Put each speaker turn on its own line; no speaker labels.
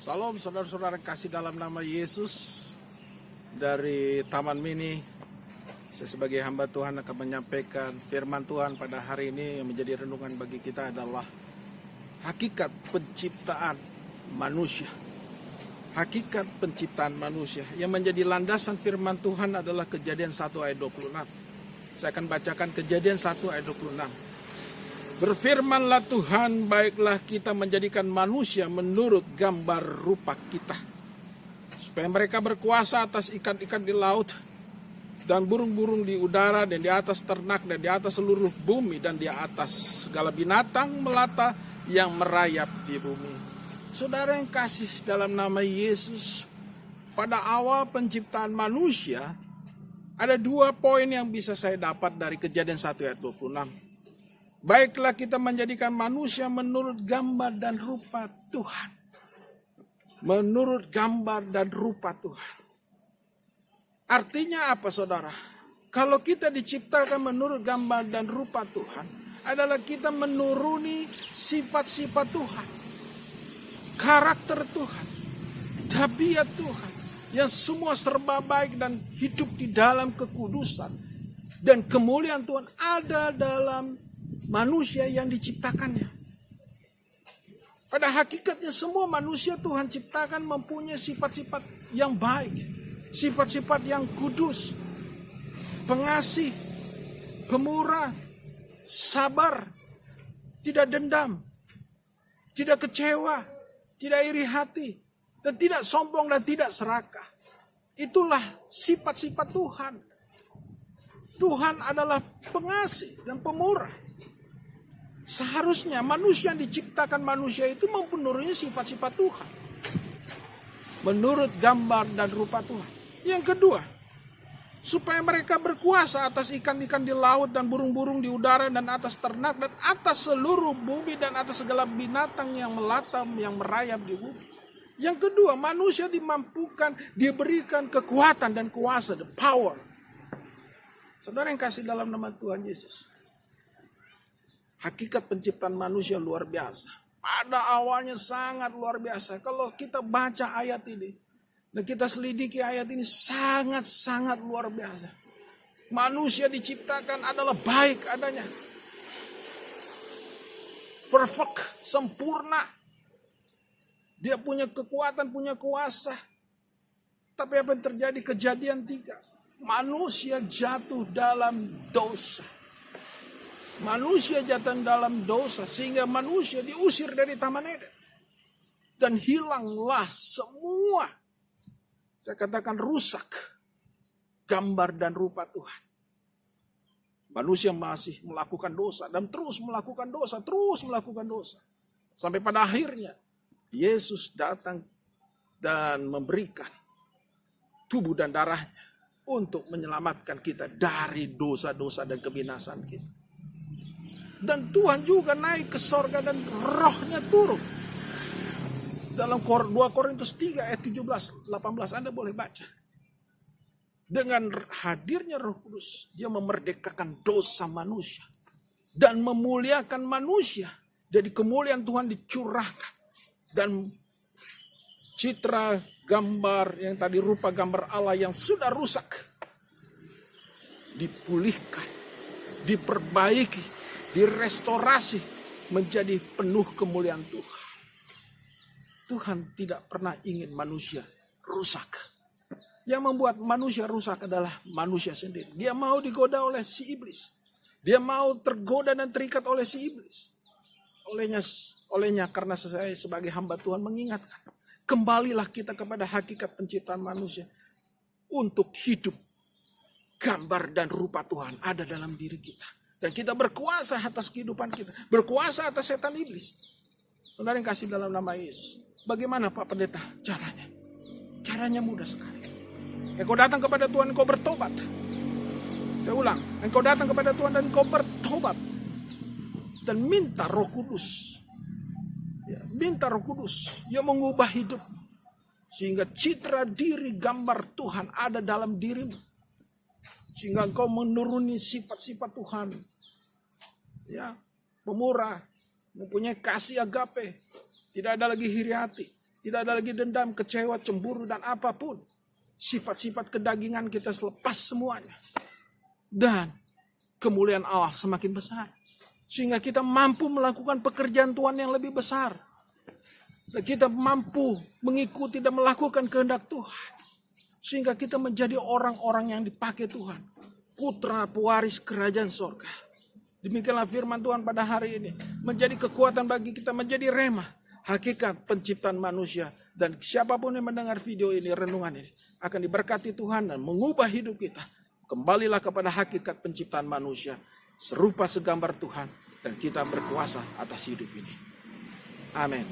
Salam saudara-saudara kasih dalam nama Yesus. Dari Taman Mini, saya sebagai hamba Tuhan akan menyampaikan firman Tuhan pada hari ini. Yang menjadi renungan bagi kita adalah hakikat penciptaan manusia. Hakikat penciptaan manusia. Yang menjadi landasan firman Tuhan adalah Kejadian 1 ayat 26. Saya akan bacakan Kejadian 1 ayat 26. Berfirmanlah Tuhan, baiklah kita menjadikan manusia menurut gambar rupa kita, supaya mereka berkuasa atas ikan-ikan di laut, dan burung-burung di udara, dan di atas ternak, dan di atas seluruh bumi, dan di atas segala binatang melata yang merayap di bumi. Saudara yang kasih dalam nama Yesus, pada awal penciptaan manusia, ada 2 poin yang bisa saya dapat dari Kejadian 1 ayat 26. Baiklah kita menjadikan manusia menurut gambar dan rupa Tuhan. Menurut gambar dan rupa Tuhan. Artinya apa saudara? Kalau kita diciptakan menurut gambar dan rupa Tuhan, adalah kita menuruni sifat-sifat Tuhan. Karakter Tuhan. Tabiat Tuhan. Yang semua serba baik dan hidup di dalam kekudusan. Dan kemuliaan Tuhan ada dalam manusia yang diciptakannya. Pada hakikatnya semua manusia Tuhan ciptakan mempunyai sifat-sifat yang baik. Sifat-sifat yang kudus. Pengasih. Pemurah. Sabar. Tidak dendam. Tidak kecewa. Tidak iri hati. Dan tidak sombong dan tidak serakah. Itulah sifat-sifat Tuhan. Tuhan adalah pengasih dan pemurah. Seharusnya manusia yang diciptakan manusia itu mempunyai sifat-sifat Tuhan. Menurut gambar dan rupa Tuhan. Yang kedua, supaya mereka berkuasa atas ikan-ikan di laut dan burung-burung di udara dan atas ternak dan atas seluruh bumi dan atas segala binatang yang melata, yang merayap di bumi. Yang kedua, manusia dimampukan, diberikan kekuatan dan kuasa, the power. Saudara yang kasih dalam nama Tuhan Yesus. Hakikat penciptaan manusia luar biasa. Pada awalnya sangat luar biasa. Kalau kita baca ayat ini. Dan kita selidiki ayat ini sangat-sangat luar biasa. Manusia diciptakan adalah baik adanya. Perfect, sempurna. Dia punya kekuatan, punya kuasa. Tapi apa yang terjadi? Kejadian 3. Manusia jatuh dalam dosa. Manusia jatuh dalam dosa sehingga manusia diusir dari Taman Eden. Dan hilanglah semua, saya katakan rusak, gambar dan rupa Tuhan. Manusia masih melakukan dosa dan terus melakukan dosa. Sampai pada akhirnya Yesus datang dan memberikan tubuh dan darahnya untuk menyelamatkan kita dari dosa-dosa dan kebinasaan kita. Dan Tuhan juga naik ke sorga dan rohnya turun. Dalam 2 Korintus 3 ayat 17-18 Anda boleh baca. Dengan hadirnya Roh Kudus, dia memerdekakan dosa manusia. Dan memuliakan manusia. Jadi kemuliaan Tuhan dicurahkan. Dan citra gambar yang tadi rupa gambar Allah yang sudah rusak. Dipulihkan, diperbaiki, direstorasi menjadi penuh kemuliaan Tuhan. Tuhan tidak pernah ingin manusia rusak. Yang membuat manusia rusak adalah manusia sendiri. Dia mau digoda oleh si iblis. Dia mau tergoda dan terikat oleh si iblis. Olehnya karena saya sebagai hamba Tuhan mengingatkan. Kembalilah kita kepada hakikat penciptaan manusia. Untuk hidup gambar dan rupa Tuhan ada dalam diri kita. Dan kita berkuasa atas kehidupan kita. Berkuasa atas setan iblis. Saudara yang kasih dalam nama Yesus. Bagaimana Pak Pendeta caranya? Caranya mudah sekali. Engkau datang kepada Tuhan, engkau bertobat. Saya ulang. Engkau datang kepada Tuhan dan engkau bertobat. Dan minta Roh Kudus. Ya, minta Roh Kudus yang mengubah hidup. Sehingga citra diri gambar Tuhan ada dalam dirimu. Sehingga engkau menuruni sifat-sifat Tuhan. Ya, pemurah, mempunyai kasih agape, tidak ada lagi iri hati, Tidak ada lagi dendam, kecewa, cemburu, dan apapun. Sifat-sifat kedagingan kita selepas semuanya. Dan kemuliaan Allah semakin besar. Sehingga kita mampu melakukan pekerjaan Tuhan yang lebih besar. Dan kita mampu mengikuti dan melakukan kehendak Tuhan. Sehingga kita menjadi orang-orang yang dipakai Tuhan. Putra pewaris kerajaan sorga. Demikianlah firman Tuhan pada hari ini. Menjadi kekuatan bagi kita, menjadi rema. Hakikat penciptaan manusia. Dan siapapun yang mendengar video ini, renungan ini, akan diberkati Tuhan dan mengubah hidup kita. Kembalilah kepada hakikat penciptaan manusia. Serupa segambar Tuhan. Dan kita berkuasa atas hidup ini. Amin.